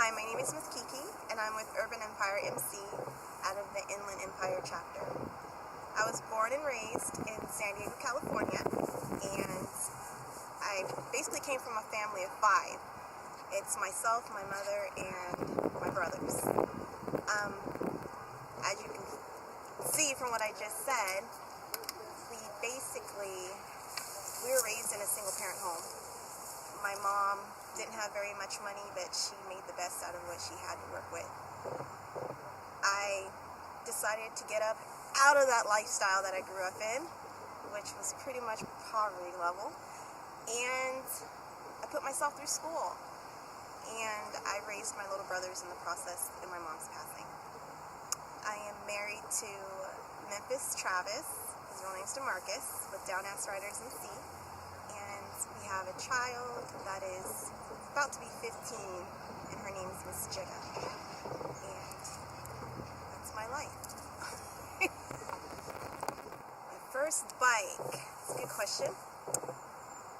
Hi, my name is Miss Kiki, and I'm with Urban Empire MC out of the Inland Empire chapter. I was born and raised in San Diego, California, and I basically came from a family of 5. It's myself, my mother, and my brothers. As you can see from what I just said, we were raised in a single-parent home. My mom didn't have very much money, but she made the best out of what she had to work with. I decided to get up out of that lifestyle that I grew up in, which was pretty much poverty level, and I put myself through school, and I raised my little brothers in the process in my mom's passing. I am married to Memphis Travis, his real name's DeMarcus, with Down Ass Riders in C, and we have a child that is about to be 15, and her name is Miss Jigga, and that's my life. My first bike, it's a good question.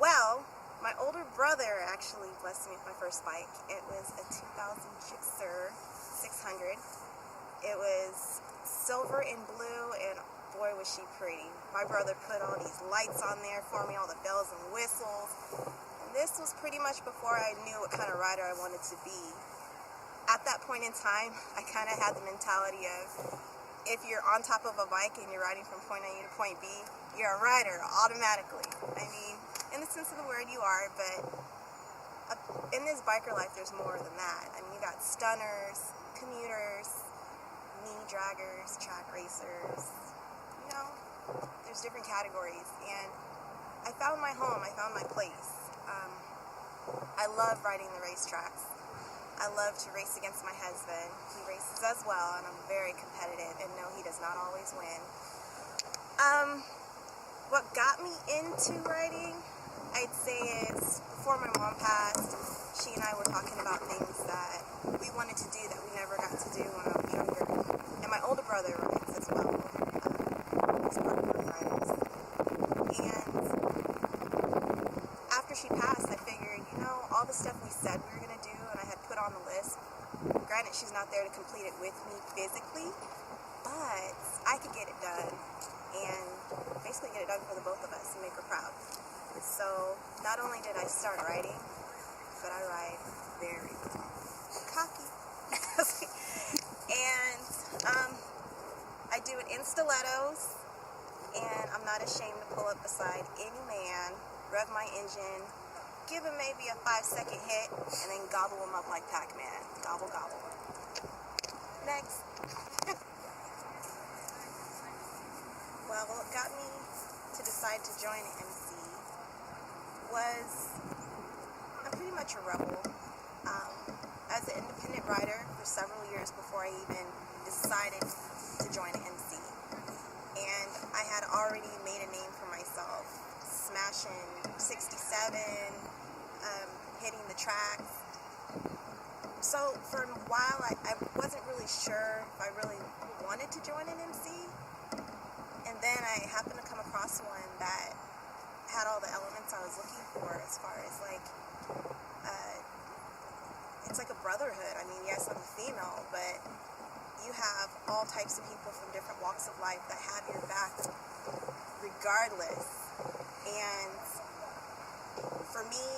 Well, my older brother actually blessed me with my first bike. It was a 2000 Gixxer 600. It was silver and blue, and boy was she pretty. My brother put all these lights on there for me, all the bells and whistles. This was pretty much before I knew what kind of rider I wanted to be. At that point in time, I kind of had the mentality of, if you're on top of a bike and you're riding from point A to point B, you're a rider automatically. I mean, in the sense of the word, you are, but in this biker life, there's more than that. I mean, you got stunners, commuters, knee draggers, track racers, you know, there's different categories, and I found my home, I found my place. I love riding the racetracks. I love to race against my husband. He races as well, and I'm very competitive, and no, he does not always win. What got me into riding, I'd say, is before my mom passed, she and I were talking about things that we wanted to do that we never got to do when I was younger. And my older brother rides as well. He's part of my riders. And after she passed, I figured, you know, all the stuff we said we were going to do and I had put on the list, granted she's not there to complete it with me physically, but I could get it done and basically get it done for the both of us and make her proud. So not only did I start riding, but I ride very cocky. And I do it in stilettos, and I'm not ashamed to pull up beside any man, rev my engine, give him maybe a 5-second hit, and then gobble him up like Pac-Man. Gobble, gobble. Next. Well, what got me to decide to join an MC was I'm pretty much a rebel. I was an independent rider for several years before I even decided to join an MC. And I had already made a name for myself, smashing 67, hitting the tracks. So for a while, I wasn't really sure if I really wanted to join an MC. And then I happened to come across one that had all the elements I was looking for, as far as like, it's like a brotherhood. I mean, yes, I'm a female, but you have all types of people from different walks of life that have your back regardless. And for me,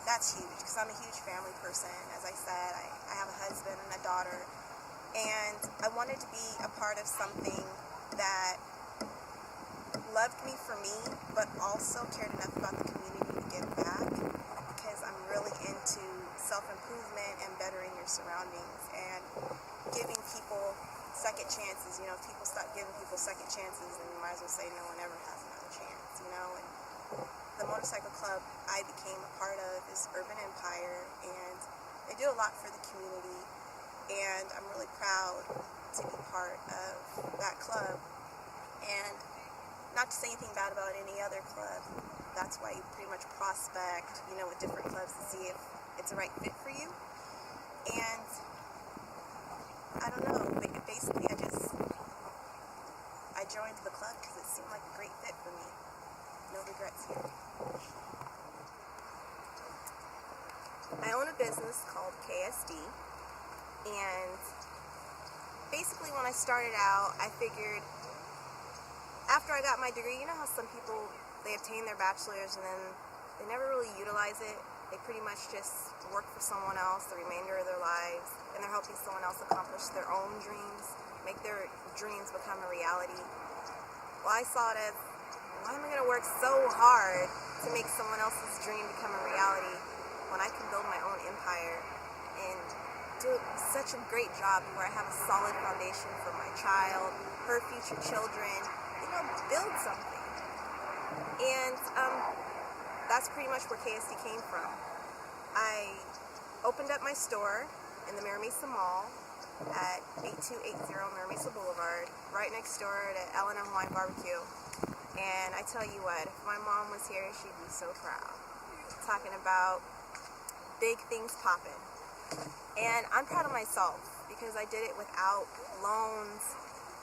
that's huge, because I'm a huge family person. As I said, I have a husband and a daughter, and I wanted to be a part of something that loved me for me, but also cared enough about the community to give back, because I'm really into self-improvement and bettering your surroundings and giving people second chances. You know, if people stop giving people second chances, then you might as well say no one ever has another chance, you know. And the motorcycle club I became a part of is Urban Empire, and they do a lot for the community, and I'm really proud to be part of that club. And not to say anything bad about any other club, that's why you pretty much prospect, you know, with different clubs to see if it's a right fit for you. And I don't know, basically I joined the club because it seemed like a great fit for me. No regrets here. I own a business called KSD, And basically when I started out, I figured after I got my degree, you know how some people, they obtain their bachelor's and then they never really utilize it. They pretty much just work for someone else the remainder of their lives, and they're helping someone else accomplish their own dreams, make their dreams become a reality. Well, I saw it as, why am I going to work so hard to make someone else's dream become a reality when I can build my own empire and do such a great job where I have a solid foundation for my child, her future children, build something. And that's pretty much where KSD came from. I opened up my store in the Mira Mesa Mall at 8280 Mira Mesa Boulevard, right next door to L&M Hawaiian Barbecue. And I tell you what, if my mom was here, she'd be so proud. Talking about big things popping. And I'm proud of myself because I did it without loans.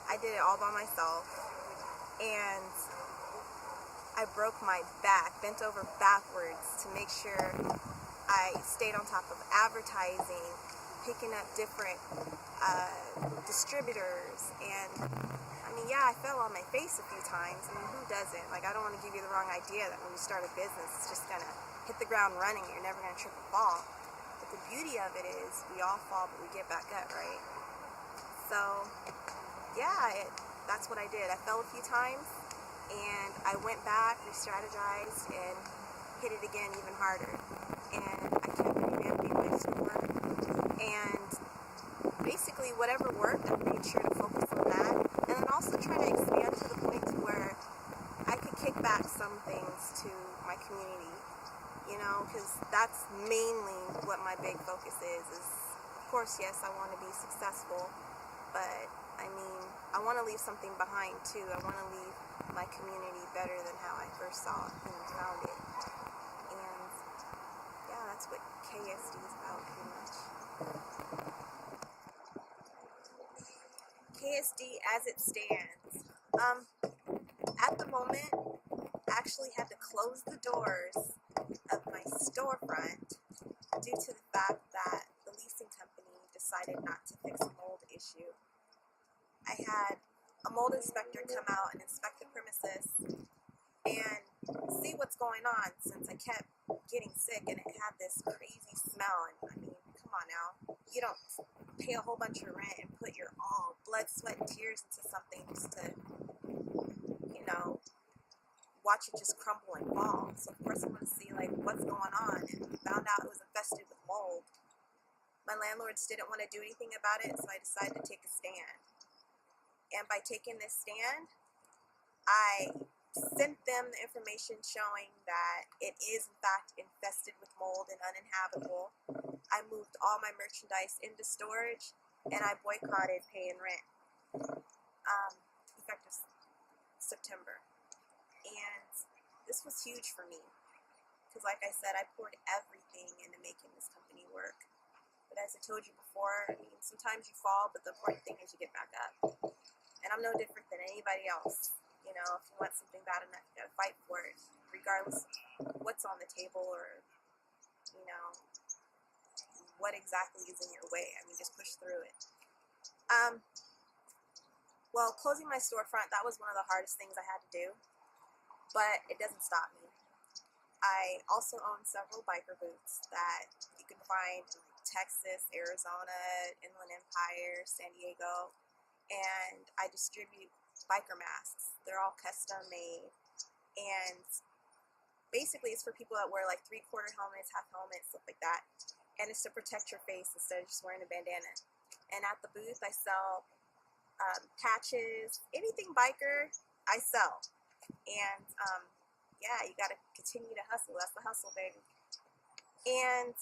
I did it all by myself. And I broke my back, bent over backwards to make sure I stayed on top of advertising, picking up different distributors. And I mean, yeah, I fell on my face a few times. I mean, who doesn't? Like, I don't want to give you the wrong idea that when you start a business, it's just gonna hit the ground running. You're never gonna trip or fall. But the beauty of it is we all fall, but we get back up, right? So, yeah, that's what I did. I fell a few times, and I went back, re-strategized, and hit it again even harder. And I kept revamping my store, and basically whatever worked, I made sure to focus on that, and then also try to expand to the point to where I could kick back some things to my community, because that's mainly what my big focus is, of course, yes, I want to be successful, but I mean, I want to leave something behind too. I want to leave my community better than how I first saw it and found it. And yeah, that's what KSD is about pretty much. KSD as it stands. At the moment, actually had to close the doors of my storefront due to the fact that the leasing company decided not to fix a mold issue. I had a mold inspector come out and inspect the premises and see what's going on, since I kept getting sick and it had this crazy smell. And I mean, come on now, you don't pay a whole bunch of rent and put your all blood, sweat, and tears into something just to, watch it just crumble and fall. So of course I wanted to see what's going on, and found out it was infested with mold. My landlords didn't want to do anything about it, so I decided to take a stand. And by taking this stand, I sent them the information showing that it is in fact infested with mold and uninhabitable. I moved all my merchandise into storage, and I boycotted paying rent, effective September. And this was huge for me, because like I said, I poured everything into making this company work. But as I told you before, I mean, sometimes you fall, but the important thing is you get back up. And I'm no different than anybody else. If you want something bad enough, you gotta fight for it, regardless of what's on the table or, what exactly is in your way. I mean, just push through it. Well, closing my storefront, that was one of the hardest things I had to do, but it doesn't stop me. I also own several biker boots that you can find in Texas, Arizona, Inland Empire, San Diego, and I distribute biker masks. They're all custom made, and basically it's for people that wear 3/4 helmets, half helmets, stuff like that, and it's to protect your face instead of just wearing a bandana. And at the booth I sell patches, anything biker I sell. And yeah, you gotta continue to hustle. That's the hustle, baby. And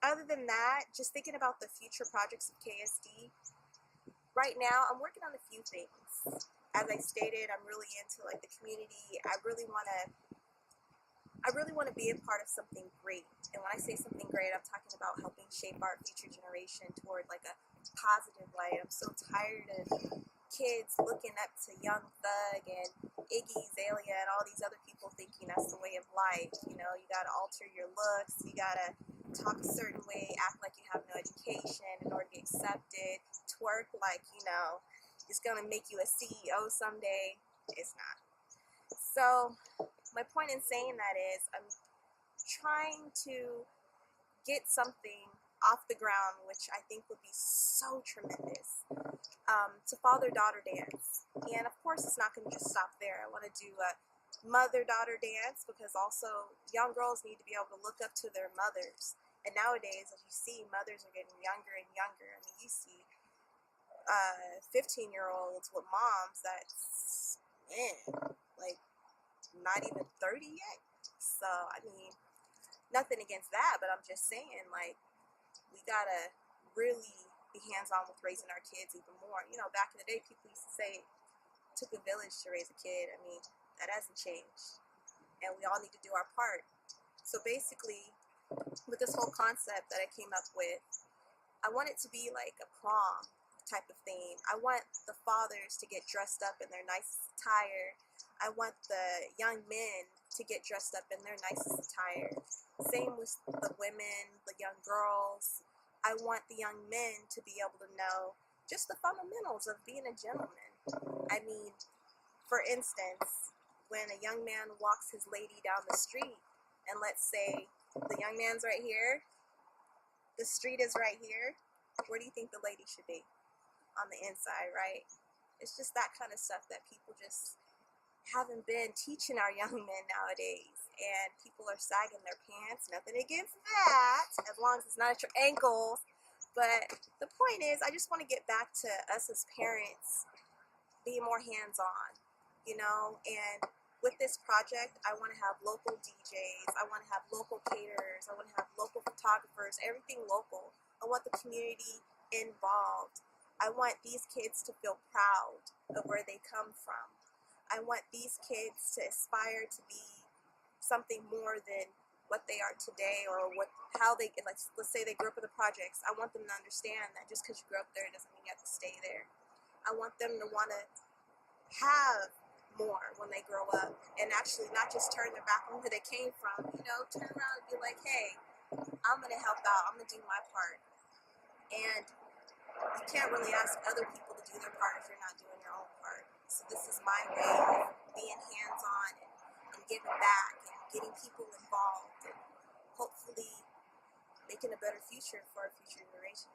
other than that, just thinking about the future projects of KSD, right now I'm working on a few things. As I stated, I'm really into the community. I really want to be a part of something great. And when I say something great, I'm talking about helping shape our future generation toward a positive light. I'm so tired of kids looking up to Young Thug and Iggy Azalea and all these other people thinking that's the way of life. You know, you gotta alter your looks, you gotta talk a certain way, act like you have no education in order to be accepted, twerk like, you know, it's gonna make you a CEO someday. It's not. So my point in saying that is I'm trying to get something off the ground, which I think would be so tremendous, to father-daughter dance. And of course, it's not going to just stop there. I want to do a mother-daughter dance, because also young girls need to be able to look up to their mothers. And nowadays, as you see, mothers are getting younger and younger. I mean, you see 15-year-olds with moms that's, like not even 30 yet. So, I mean, nothing against that, but I'm just saying, like, we gotta really be hands-on with raising our kids even more. You know, back in the day, people used to say it took a village to raise a kid. I mean, that hasn't changed, and we all need to do our part. So basically, with this whole concept that I came up with, I want it to be like a prom type of theme. I want the fathers to get dressed up in their nicest attire. I want the young men to get dressed up in their nicest attire. Same with the women, the young girls. I want the young men to be able to know just the fundamentals of being a gentleman. I mean, for instance, when a young man walks his lady down the street, and let's say the young man's right here, the street is right here, where do you think the lady should be? On the inside, right? It's just that kind of stuff that people just haven't been teaching our young men nowadays, and people are sagging their pants. Nothing against that, as long as it's not at your ankles. But the point is, I just want to get back to us as parents being more hands-on, you know. And with this project, I want to have local DJs, I want to have local caterers, I want to have local photographers, everything local. I want the community involved. I want these kids to feel proud of where they come from. I want these kids to aspire to be something more than what they are today, or how they, like, let's say they grew up in the projects. I want them to understand that just because you grew up there doesn't mean you have to stay there. I want them to want to have more when they grow up, and actually not just turn their back on where they came from, you know, turn around and be like, hey, I'm going to help out, I'm going to do my part. And you can't really ask other people to do their part if you're not doing your own part. So this is my way of being hands-on and giving back and getting people involved and hopefully making a better future for our future generation.